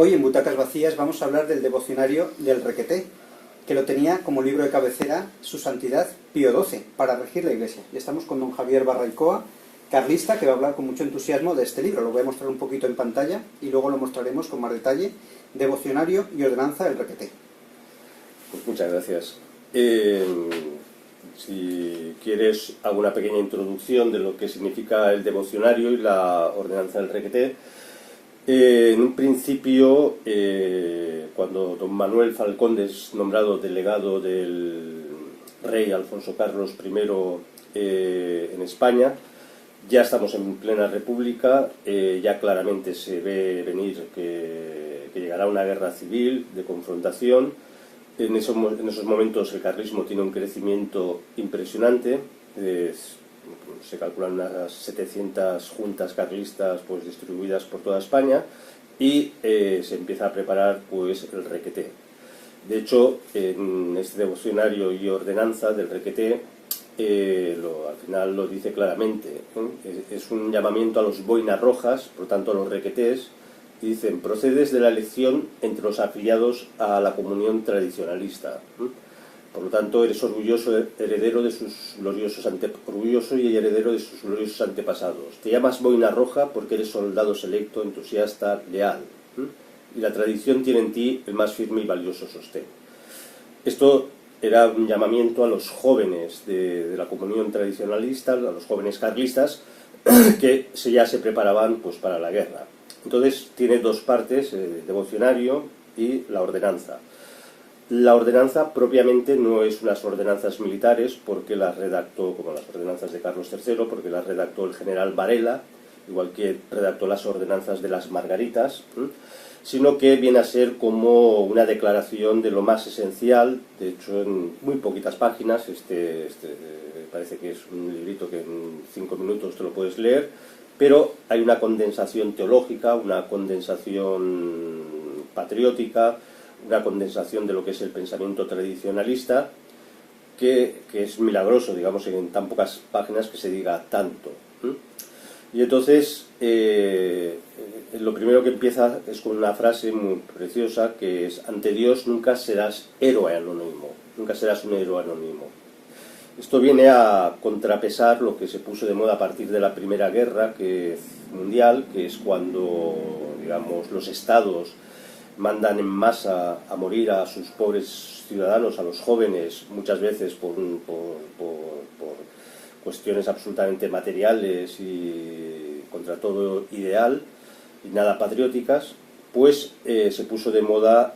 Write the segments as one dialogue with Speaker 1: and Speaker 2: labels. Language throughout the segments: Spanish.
Speaker 1: Hoy en Butacas Vacías vamos a hablar del devocionario del Requeté, que lo tenía como libro de cabecera Su Santidad Pío XII para regir la Iglesia. Y estamos con don Javier Barraicoa, carlista, que va a hablar con mucho entusiasmo de este libro. Lo voy a mostrar un poquito en pantalla y luego lo mostraremos con más detalle. Devocionario y ordenanza del Requeté.
Speaker 2: Pues muchas gracias. Si quieres, hago una pequeña introducción de lo que significa el devocionario y la ordenanza del Requeté. En un principio, cuando don Manuel Falcón es nombrado delegado del rey Alfonso Carlos I en España, ya estamos en plena república, ya claramente se ve venir que llegará una guerra civil de confrontación. En esos momentos el carlismo tiene un crecimiento impresionante. Se calculan unas 700 juntas carlistas pues distribuidas por toda España y se empieza a preparar pues el Requeté. De hecho, en este devocionario y ordenanza del Requeté al final lo dice claramente, es un llamamiento a los boinas rojas, por tanto a los requetés, y dicen: procedes de la elección entre los afiliados a la comunión tradicionalista. Por lo tanto, eres orgulloso y heredero de sus gloriosos antepasados. Te llamas boina roja porque eres soldado selecto, entusiasta, leal. Y la tradición tiene en ti el más firme y valioso sostén. Esto era un llamamiento a los jóvenes de la comunión tradicionalista, a los jóvenes carlistas, que ya se preparaban pues para la guerra. Entonces tiene dos partes, el devocionario y la ordenanza. La ordenanza propiamente no es unas ordenanzas militares, porque las redactó, como las ordenanzas de Carlos III, porque las redactó el general Varela, igual que redactó las ordenanzas de las Margaritas, sino que viene a ser como una declaración de lo más esencial. De hecho, en muy poquitas páginas, parece que es un librito que en 5 minutos te lo puedes leer, pero hay una condensación teológica, una condensación patriótica, una condensación de lo que es el pensamiento tradicionalista, que es milagroso, digamos, en tan pocas páginas que se diga tanto. Y entonces, lo primero que empieza es con una frase muy preciosa, que es: ante Dios nunca serás héroe anónimo, nunca serás un héroe anónimo. Esto viene a contrapesar lo que se puso de moda a partir de la Primera Guerra Mundial, que es cuando, digamos, los estados mandan en masa a morir a sus pobres ciudadanos, a los jóvenes, muchas veces por cuestiones absolutamente materiales y contra todo ideal y nada patrióticas. Pues se puso de moda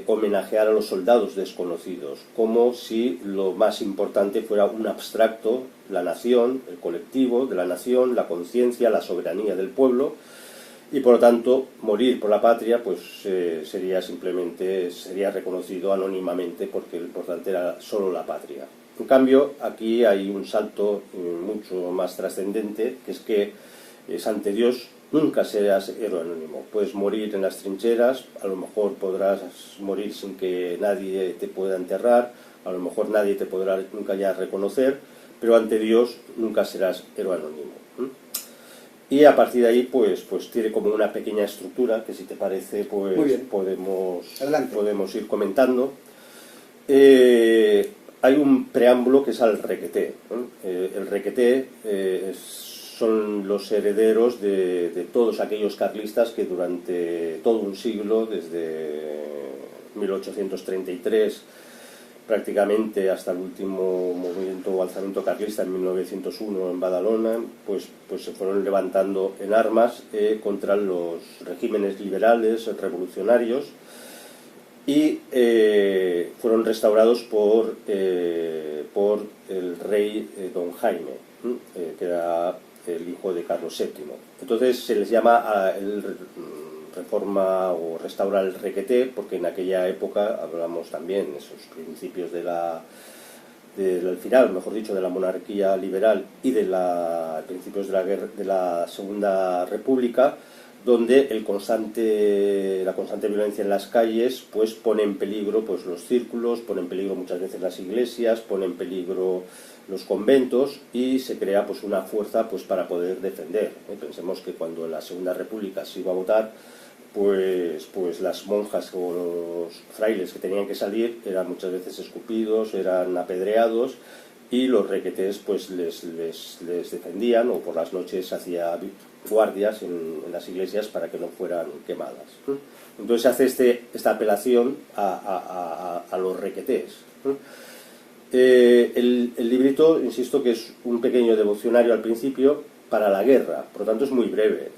Speaker 2: homenajear a los soldados desconocidos, como si lo más importante fuera un abstracto, la nación, el colectivo de la nación, la conciencia, la soberanía del pueblo, y por lo tanto morir por la patria pues sería reconocido anónimamente, porque lo importante era solo la patria. En cambio, aquí hay un salto mucho más trascendente, que es que ante Dios nunca serás héroe anónimo. Puedes morir en las trincheras, a lo mejor podrás morir sin que nadie te pueda enterrar, a lo mejor nadie te podrá nunca ya reconocer, pero ante Dios nunca serás héroe anónimo. Y a partir de ahí pues tiene como una pequeña estructura que, si te parece, pues podemos ir comentando. Hay un preámbulo que es al Requeté. El Requeté son los herederos de todos aquellos carlistas que durante todo un siglo, desde 1833 prácticamente hasta el último movimiento o alzamiento carlista en 1901 en Badalona, pues se fueron levantando en armas contra los regímenes liberales, revolucionarios, y fueron restaurados por el rey don Jaime, que era el hijo de Carlos VII. Entonces se les llama reforma o restaurar el Requeté, porque en aquella época, hablamos también de esos principios del final, mejor dicho, de la monarquía liberal y de principios de la Segunda República, donde la constante violencia en las calles pues pone en peligro pues los círculos, pone en peligro muchas veces las iglesias, pone en peligro los conventos, y se crea pues una fuerza pues para poder defender. Pensemos que cuando en la Segunda República se iba a votar, pues las monjas o los frailes que tenían que salir eran muchas veces escupidos, eran apedreados, y los requetés pues les defendían, o por las noches hacía guardias en las iglesias para que no fueran quemadas. Entonces hace esta apelación a los requetés. El librito, insisto, que es un pequeño devocionario al principio para la guerra, por lo tanto es muy breve,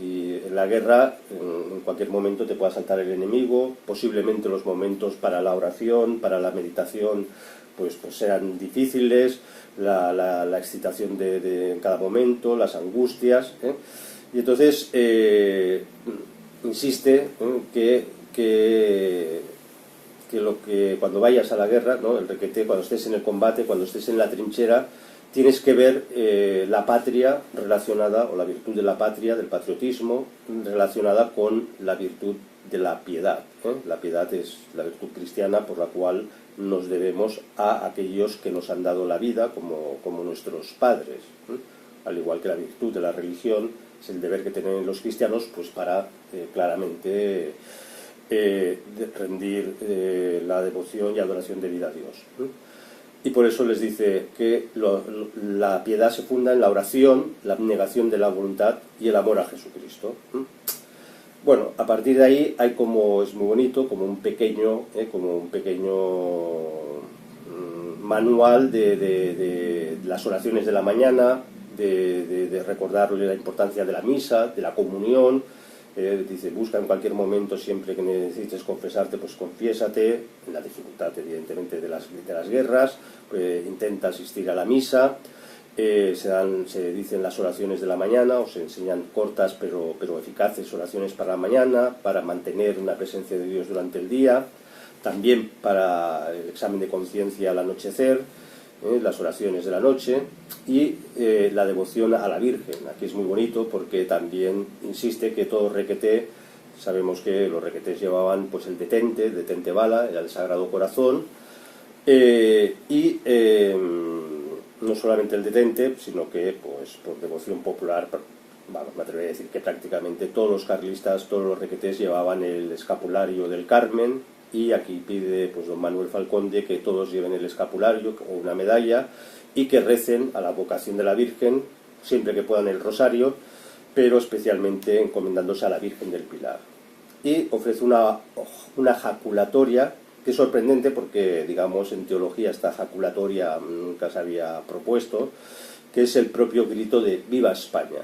Speaker 2: y en la guerra en cualquier momento te puede asaltar el enemigo, posiblemente los momentos para la oración, para la meditación, pues sean difíciles, la excitación de cada momento, las angustias, y entonces insiste que cuando vayas a la guerra, ¿no? El requeté, cuando estés en el combate, cuando estés en la trinchera, tienes que ver la patria relacionada, o la virtud de la patria, del patriotismo, relacionada con la virtud de la piedad. La piedad es la virtud cristiana por la cual nos debemos a aquellos que nos han dado la vida, como nuestros padres. Al igual que la virtud de la religión es el deber que tienen los cristianos, pues para claramente rendir la devoción y adoración debida a Dios. Y por eso les dice que la piedad se funda en la oración, la abnegación de la voluntad y el amor a Jesucristo. Bueno, a partir de ahí hay es muy bonito, como un pequeño manual de las oraciones de la mañana, de recordarle la importancia de la misa, de la comunión. Dice, busca en cualquier momento, siempre que necesites confesarte, pues confiésate, en la dificultad evidentemente de las guerras, intenta asistir a la misa, se dicen las oraciones de la mañana, o se enseñan cortas pero eficaces oraciones para la mañana, para mantener una presencia de Dios durante el día, también para el examen de conciencia al anochecer, las oraciones de la noche, y la devoción a la Virgen. Aquí es muy bonito porque también insiste que todo requeté, sabemos que los requetés llevaban pues el detente bala, era el Sagrado Corazón, y no solamente el detente, sino que pues por devoción popular, me atrevería a decir que prácticamente todos los carlistas, todos los requetés llevaban el escapulario del Carmen. Y aquí pide pues don Manuel Falconde que todos lleven el escapulario o una medalla y que recen a la vocación de la Virgen, siempre que puedan el rosario, pero especialmente encomendándose a la Virgen del Pilar. Y ofrece una jaculatoria, que es sorprendente porque, digamos, en teología esta jaculatoria nunca se había propuesto, que es el propio grito de Viva España.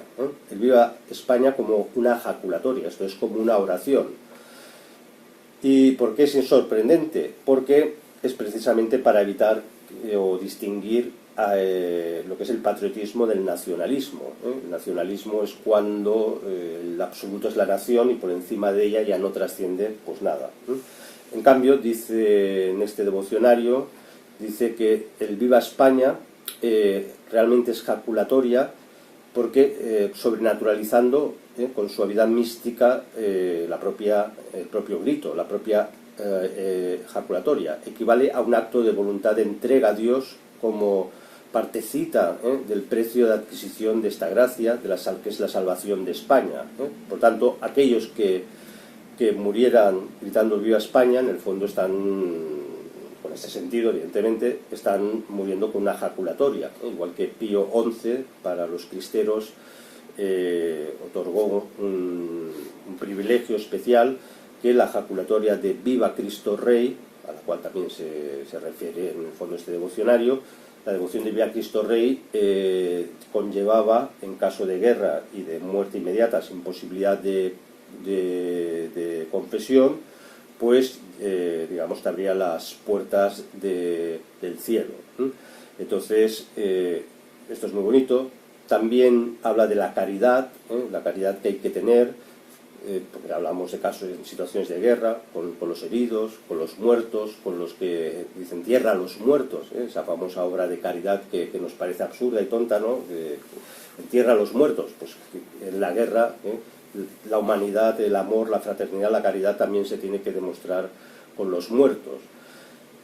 Speaker 2: El Viva España como una jaculatoria, esto es como una oración. ¿Y por qué es sorprendente? Porque es precisamente para evitar o distinguir lo que es el patriotismo del nacionalismo. El nacionalismo es cuando el absoluto es la nación y por encima de ella ya no trasciende pues nada. En cambio, dice en este devocionario, dice que el Viva España realmente es jaculatoria porque sobrenaturalizando con suavidad mística el propio grito, la propia jaculatoria, equivale a un acto de voluntad de entrega a Dios como partecita del precio de adquisición de esta gracia, que es la salvación de España. Por tanto, aquellos que murieran gritando Viva España, en el fondo están, con este sentido, evidentemente, están muriendo con una jaculatoria, igual que Pío XI para los cristeros otorgó un privilegio especial, que es la jaculatoria de Viva Cristo Rey, a la cual también se refiere en el fondo este devocionario. La devoción de Viva Cristo Rey conllevaba, en caso de guerra y de muerte inmediata sin posibilidad de confesión, pues digamos te abría las puertas del cielo. Entonces esto es muy bonito. También habla de la caridad que hay que tener, porque hablamos de casos en situaciones de guerra, con los heridos, con los muertos, con los que dicen tierra a los muertos, esa famosa obra de caridad que nos parece absurda y tonta, ¿no? Entierra a los muertos. Pues en la guerra la humanidad, el amor, la fraternidad, la caridad también se tiene que demostrar con los muertos.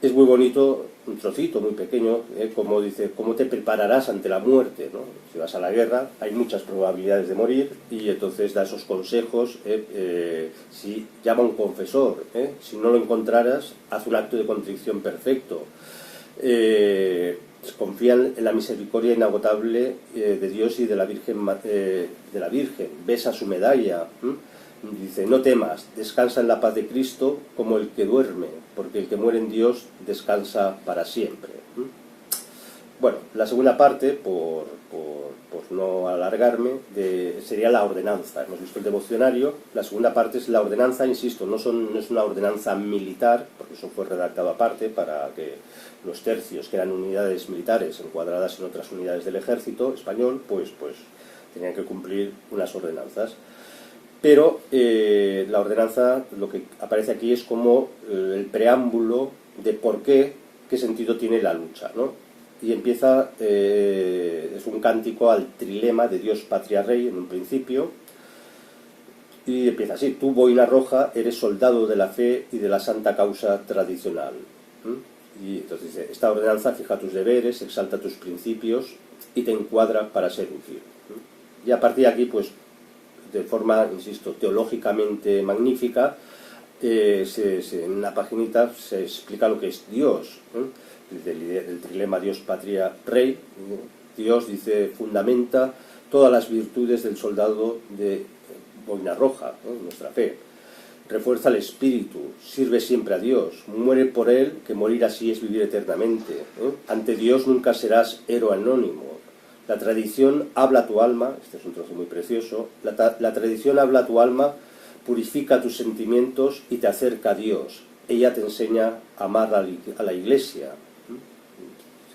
Speaker 2: es muy bonito, un trocito muy pequeño, como dice, ¿cómo te prepararás ante la muerte, ¿no? Si vas a la guerra, hay muchas probabilidades de morir, y entonces da esos consejos. Si llama a un confesor, si no lo encontraras, haz un acto de contrición perfecto. Confían en la misericordia inagotable de Dios y de la Virgen, besa su medalla. Dice, no temas, descansa en la paz de Cristo como el que duerme, porque el que muere en Dios descansa para siempre. Bueno, la segunda parte, por no alargarme, sería la ordenanza. Hemos visto el devocionario. La segunda parte es la ordenanza, insisto, no es una ordenanza militar, porque eso fue redactado aparte para que los tercios, que eran unidades militares encuadradas en otras unidades del ejército español, pues tenían que cumplir unas ordenanzas. Pero la ordenanza, lo que aparece aquí es como el preámbulo de por qué sentido tiene la lucha, ¿no? Y empieza, es un cántico al trilema de Dios, Patria, Rey, en un principio, y empieza así: tú, boina roja, eres soldado de la fe y de la santa causa tradicional. Y entonces dice, esta ordenanza fija tus deberes, exalta tus principios y te encuadra para ser útil. Y a partir de aquí, pues, de forma, insisto, teológicamente magnífica, en una paginita se explica lo que es Dios, el trilema Dios, Patria, Rey. Dios, dice, fundamenta todas las virtudes del soldado de boina roja, nuestra fe. Refuerza el espíritu, sirve siempre a Dios, muere por él, que morir así es vivir eternamente. Ante Dios nunca serás héroe anónimo. La tradición habla a tu alma, este es un trozo muy precioso, la tradición habla a tu alma, purifica tus sentimientos y te acerca a Dios. Ella te enseña a amar a la Iglesia.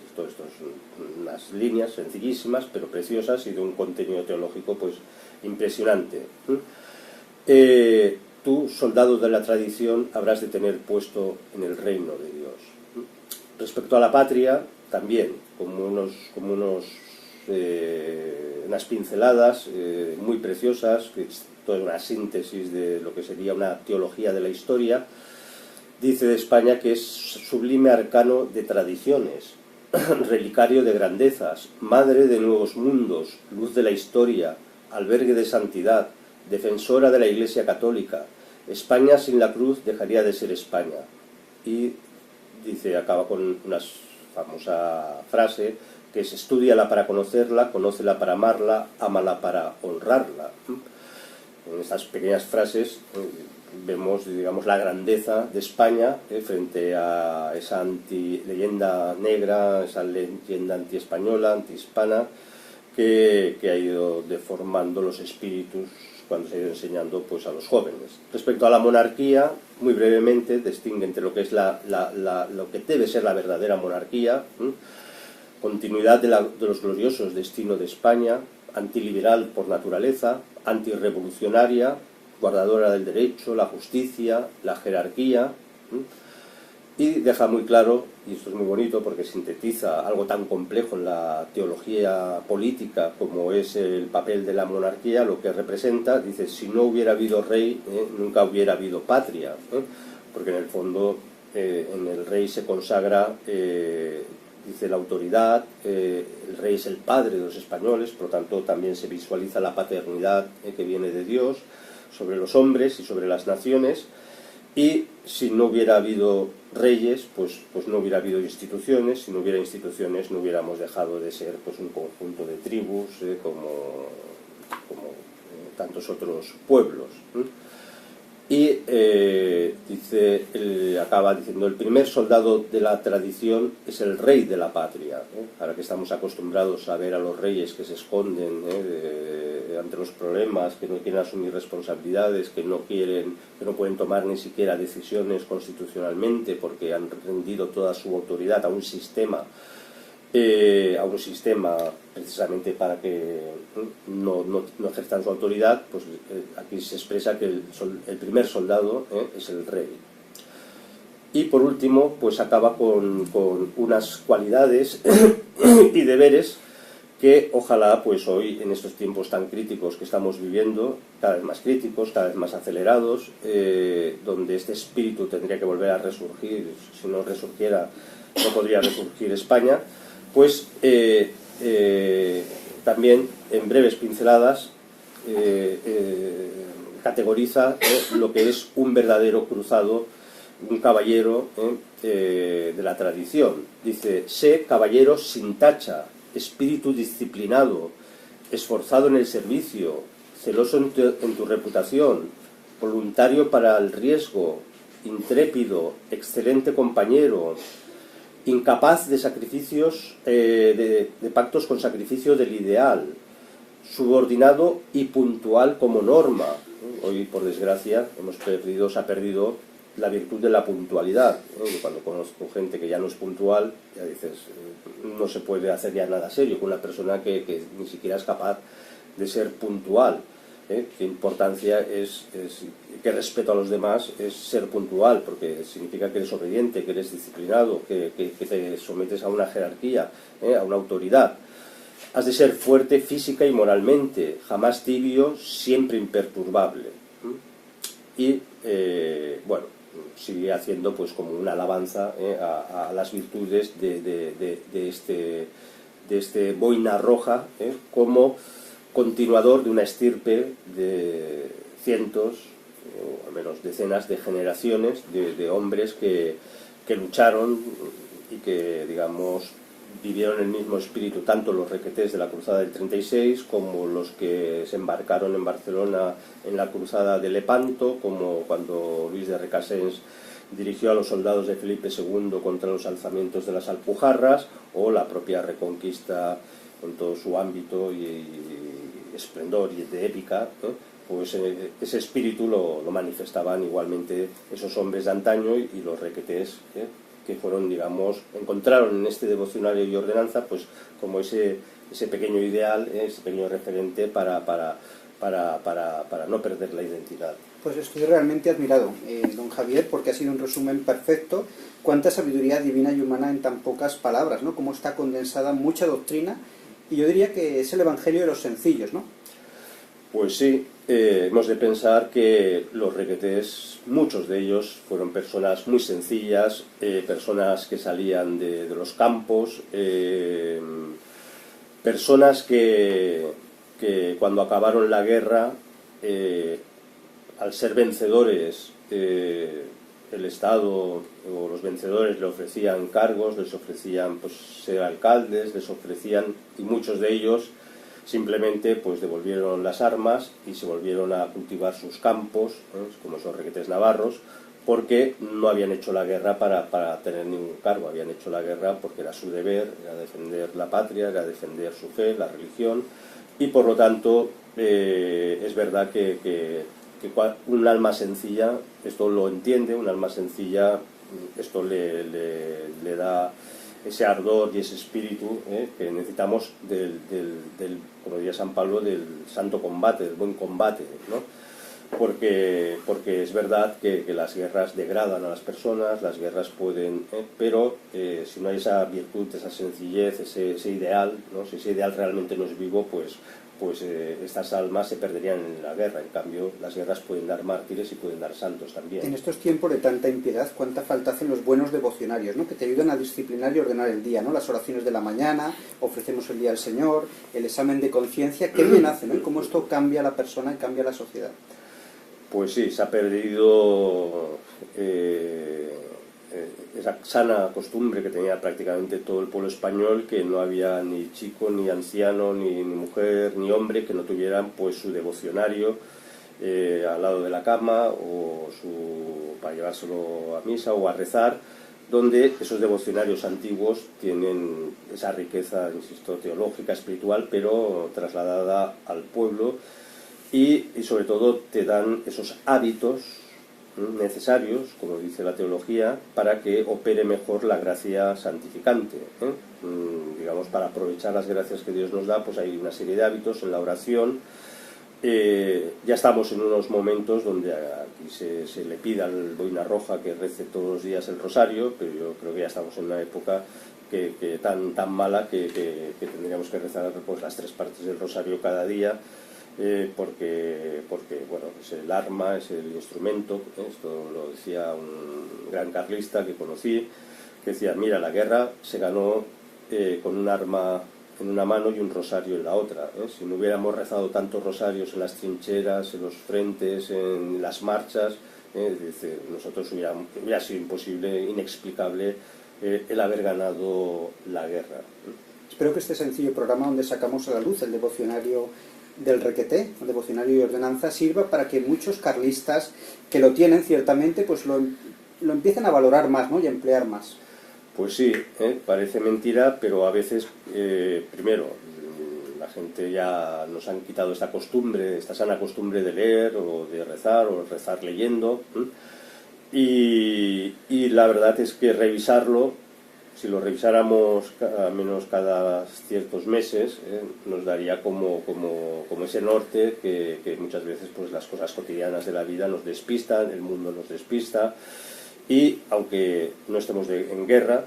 Speaker 2: Esto son unas líneas sencillísimas, pero preciosas, y de un contenido teológico pues impresionante. Tú, soldado de la tradición, habrás de tener puesto en el reino de Dios. Respecto a la patria, también, como unas pinceladas muy preciosas, que es toda una síntesis de lo que sería una teología de la historia. Dice de España que es sublime arcano de tradiciones, relicario de grandezas, madre de nuevos mundos, luz de la historia, albergue de santidad, defensora de la Iglesia católica. España sin la cruz dejaría de ser España. Y dice, acaba con una famosa frase, que es: estúdiala para conocerla, conócela para amarla, ámala para honrarla. En estas pequeñas frases vemos, digamos, la grandeza de España frente a esa leyenda negra, esa leyenda antiespañola, antihispana, que ha ido deformando los espíritus cuando se ha ido enseñando pues a los jóvenes. Respecto a la monarquía, muy brevemente distingue entre lo que es lo que debe ser la verdadera monarquía, continuidad de los gloriosos destinos de España, antiliberal por naturaleza, antirrevolucionaria, guardadora del derecho, la justicia, la jerarquía, y deja muy claro, y esto es muy bonito porque sintetiza algo tan complejo en la teología política como es el papel de la monarquía, lo que representa. Dice, si no hubiera habido rey, nunca hubiera habido patria, porque en el fondo en el rey se consagra, dice, la autoridad. El rey es el padre de los españoles, por lo tanto también se visualiza la paternidad que viene de Dios sobre los hombres y sobre las naciones. Y si no hubiera habido reyes, pues no hubiera habido instituciones. Si no hubiera instituciones, no hubiéramos dejado de ser pues un conjunto de tribus, como tantos otros pueblos. Y acaba diciendo, el primer soldado de la tradición es el rey de la patria. Ahora que estamos acostumbrados a ver a los reyes que se esconden ante los problemas, que no quieren asumir responsabilidades, que no pueden tomar ni siquiera decisiones constitucionalmente porque han rendido toda su autoridad a un sistema precisamente para que no ejerzan su autoridad, pues aquí se expresa que el primer soldado es el rey. Y por último, pues acaba con unas cualidades y deberes que ojalá pues hoy, en estos tiempos tan críticos que estamos viviendo, cada vez más críticos, cada vez más acelerados, donde este espíritu tendría que volver a resurgir, si no resurgiera no podría resurgir España, pues también en breves pinceladas categoriza lo que es un verdadero cruzado, un caballero de la tradición. Dice: sé caballero sin tacha, espíritu disciplinado, esforzado en el servicio, celoso en tu reputación, voluntario para el riesgo, intrépido, excelente compañero, incapaz de sacrificios, de pactos con sacrificio del ideal, subordinado y puntual como norma. Hoy, por desgracia, se ha perdido la virtud de la puntualidad. Cuando conozco gente que ya no es puntual, ya dices, no se puede hacer ya nada serio con una persona que ni siquiera es capaz de ser puntual. Qué importancia es, qué respeto a los demás es ser puntual, porque significa que eres obediente, que eres disciplinado, que te sometes a una jerarquía, a una autoridad. Has de ser fuerte física y moralmente, jamás tibio, siempre imperturbable. Y bueno, sigue haciendo pues como una alabanza a las virtudes de este Boina Roja, como continuador de una estirpe de cientos, o al menos decenas de generaciones de hombres que lucharon y que, digamos, vivieron el mismo espíritu, tanto los requetés de la cruzada del 36 como los que se embarcaron en Barcelona en la cruzada de Lepanto, como cuando Luis de Recasens dirigió a los soldados de Felipe II contra los alzamientos de las Alpujarras, o la propia Reconquista en todo su ámbito y esplendor y de épica, pues ese espíritu lo manifestaban igualmente esos hombres de antaño y los requetés, que fueron, digamos, encontraron en este devocionario y ordenanza pues como ese pequeño ideal, ese pequeño referente para no perder la identidad.
Speaker 1: Pues estoy realmente admirado, don Javier, porque ha sido un resumen perfecto. Cuánta sabiduría divina y humana en tan pocas palabras, ¿no? Cómo está condensada mucha doctrina, y yo diría que es el evangelio de los sencillos, ¿no?
Speaker 2: Pues sí, hemos de pensar que los requetés, muchos de ellos, fueron personas muy sencillas, personas que salían de los campos, personas que cuando acabaron la guerra, al ser vencedores, el Estado o los vencedores le ofrecían cargos, les ofrecían pues ser alcaldes, les ofrecían, y muchos de ellos simplemente pues devolvieron las armas y se volvieron a cultivar sus campos, como esos requetés navarros, porque no habían hecho la guerra para tener ningún cargo, habían hecho la guerra porque era su deber, era defender la patria, era defender su fe, la religión, y por lo tanto es verdad que un alma sencilla, esto lo entiende, un alma sencilla, esto le da ese ardor y ese espíritu que necesitamos como diría San Pablo, del santo combate, del buen combate, ¿no? Porque es verdad que las guerras degradan a las personas, las guerras pueden, pero si no hay esa virtud, esa sencillez, ese ideal, ¿no? Si ese ideal realmente no es vivo, pues estas almas se perderían en la guerra. En cambio, las guerras pueden dar mártires y pueden dar santos también.
Speaker 1: En estos tiempos de tanta impiedad, cuánta falta hacen los buenos devocionarios, ¿no? Que te ayudan a disciplinar y ordenar el día, ¿no? Las oraciones de la mañana, ofrecemos el día al Señor, el examen de conciencia, qué bien hacen, ¿no? Y cómo esto cambia a la persona y cambia a la sociedad.
Speaker 2: Pues sí, se ha perdido esa sana costumbre que tenía prácticamente todo el pueblo español, que no había ni chico, ni anciano, ni mujer, ni hombre que no tuvieran pues su devocionario al lado de la cama, o para llevárselo a misa o a rezar, donde esos devocionarios antiguos tienen esa riqueza, insisto, teológica, espiritual, pero trasladada al pueblo, y sobre todo te dan esos hábitos necesarios, como dice la teología, para que opere mejor la gracia santificante. Digamos, para aprovechar las gracias que Dios nos da, pues hay una serie de hábitos en la oración, Ya estamos en unos momentos donde aquí se le pide al Boina Roja que rece todos los días el rosario, pero yo creo que ya estamos en una época tan mala que tendríamos que rezar pues las 3 partes del rosario cada día, porque bueno, es el arma, es el instrumento. Esto lo decía un gran carlista que conocí, que decía: mira, la guerra se ganó con un arma en una mano y un rosario en la otra. Si no hubiéramos rezado tantos rosarios en las trincheras, en los frentes, en las marchas, nosotros hubiera sido imposible, inexplicable el haber ganado la guerra.
Speaker 1: Espero que este sencillo programa donde sacamos a la luz el devocionario del Requeté, el devocionario y ordenanza, sirva para que muchos carlistas que lo tienen ciertamente pues lo empiecen a valorar más, ¿no? Y a emplear más.
Speaker 2: Pues sí, parece mentira, pero a veces, primero, la gente ya nos han quitado esta costumbre, esta sana costumbre de leer o de rezar o rezar leyendo, y la verdad es que revisarlo, si lo revisáramos al menos cada ciertos meses, nos daría como ese norte que muchas veces pues las cosas cotidianas de la vida nos despistan, el mundo nos despista. Y aunque no estemos en guerra,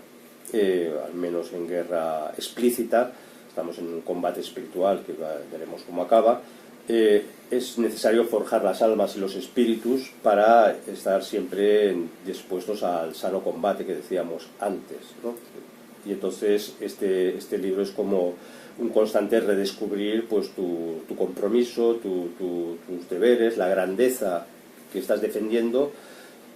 Speaker 2: al menos en guerra explícita, estamos en un combate espiritual que veremos cómo acaba, es necesario forjar las almas y los espíritus para estar siempre dispuestos al sano combate que decíamos antes, ¿no? Y entonces este libro es como un constante redescubrir pues tu compromiso, tus deberes, la grandeza que estás defendiendo,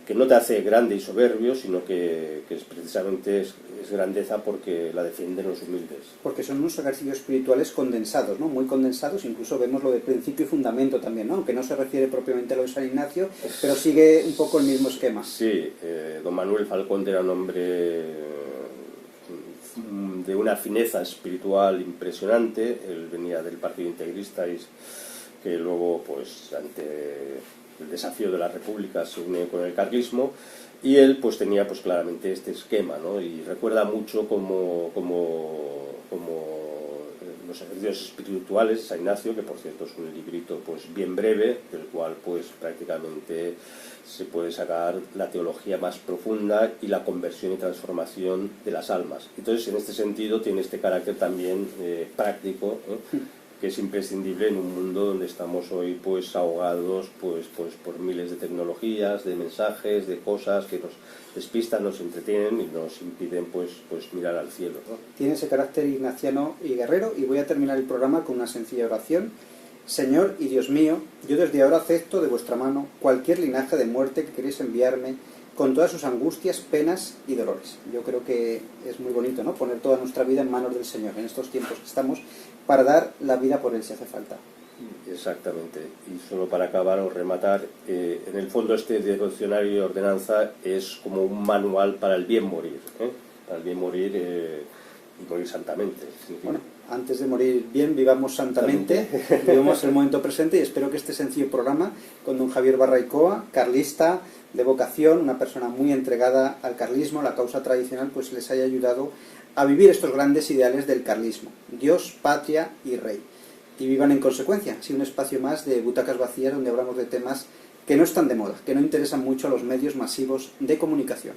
Speaker 2: que no te hace grande y soberbio, sino que precisamente es grandeza porque la defienden los humildes.
Speaker 1: Porque son unos ejercicios espirituales condensados, ¿no? Muy condensados, incluso vemos lo de principio y fundamento también, ¿no? Aunque no se refiere propiamente a lo de San Ignacio, pero sigue un poco el mismo esquema.
Speaker 2: Sí, don Manuel Falcón era un hombre de una fineza espiritual impresionante. Él venía del Partido Integrista y que luego, pues, ante el desafío de la República se une con el carlismo, y él pues tenía pues claramente este esquema, ¿no? Y recuerda mucho como los ejercicios espirituales, San Ignacio, que por cierto es un librito pues bien breve, del cual pues prácticamente se puede sacar la teología más profunda y la conversión y transformación de las almas. Entonces, en este sentido tiene este carácter también práctico, que es imprescindible en un mundo donde estamos hoy pues ahogados pues por miles de tecnologías, de mensajes, de cosas que nos despistan, nos entretienen y nos impiden pues mirar al cielo, ¿no?
Speaker 1: Tiene ese carácter ignaciano y guerrero, y voy a terminar el programa con una sencilla oración. Señor y Dios mío, yo desde ahora acepto de vuestra mano cualquier linaje de muerte que queréis enviarme, con todas sus angustias, penas y dolores. Yo creo que es muy bonito, ¿no? Poner toda nuestra vida en manos del Señor en estos tiempos que estamos, para dar la vida por Él si hace falta.
Speaker 2: Exactamente. Y solo para acabar o rematar, en el fondo este devocionario y ordenanza es como un manual para el bien morir, para el bien morir y morir santamente.
Speaker 1: Bueno, antes de morir bien, vivamos santamente, vivamos el momento presente, y espero que este sencillo programa con don Javier Barraicoa, carlista de vocación, una persona muy entregada al carlismo, a la causa tradicional, pues les haya ayudado a vivir estos grandes ideales del carlismo: Dios, patria y rey. Y vivan en consecuencia, así un espacio más de butacas vacías donde hablamos de temas que no están de moda, que no interesan mucho a los medios masivos de comunicación.